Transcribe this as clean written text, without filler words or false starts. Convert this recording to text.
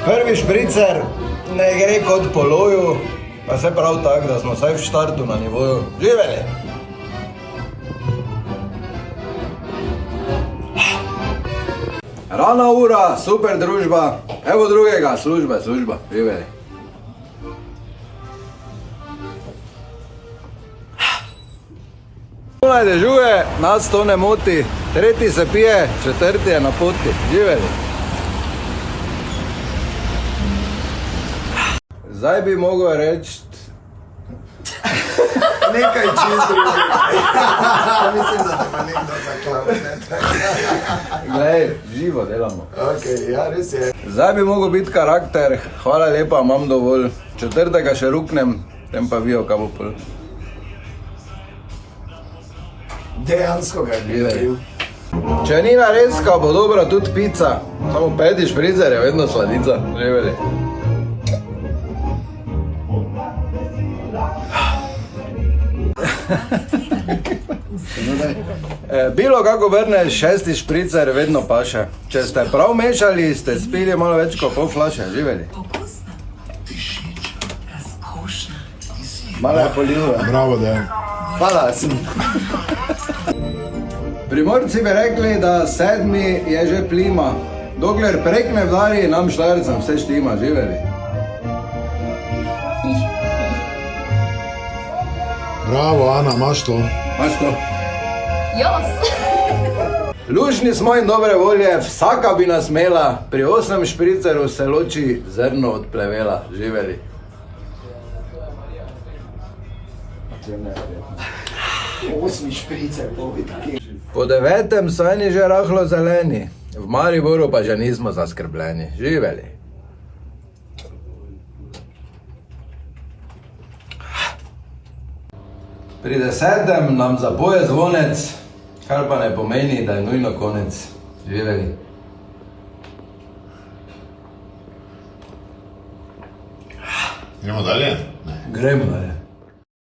Prvi špricer ne gre kot po loju, pa se prav tako, da smo vsaj v štartu na nivoju. Živeli! Rana ura, super družba, evo drugega, služba, živeli. Onaj dežuje, nas to ne moti, tretji se pije, četrti je na poti, živeli. Zdaj bi mogel reči... Nekaj čist drugega. Mislim, da te pa nekdo zaklal. Glej, živo delamo. Ok, ja, res je. Zdaj bi mogel biti karakter, hvala lepa, imam dovolj. Četrtega še ruknem, tem pa vijo, kaj bo pol. Dejansko ga je bil. Če ni narezka, bo dobra tudi pica. Samo peti špricer je vedno sladica, živeli. Bilo kako vrneš, šesti špricer vedno paše. Če ste prav mešali, ste spili malo več kot pol flaše, živeli. Malo je polilo. Bravo, da je. Hvala, sin. Primorci bi rekli, da sedmi je že plima. Dokler prekne vdari, nam Štajercem vse štima, živeli. Bravo, Ana, imaš to. Imaš to? Jaz! Lušni smo in dobre volje, vsaka bi nas imela, pri 8 špriceru se loči zrno od plevela, živeli. 8 špricer, povedi. Po 9 so eni že rahlo zeleni, v Mariboru pa že nismo zaskrbljeni, živeli. Pri 10 nam zapoje zvonec, kar pa ne pomeni, da je nujno konec, živeli. Gremo dalje? Ne. Gremo dalje.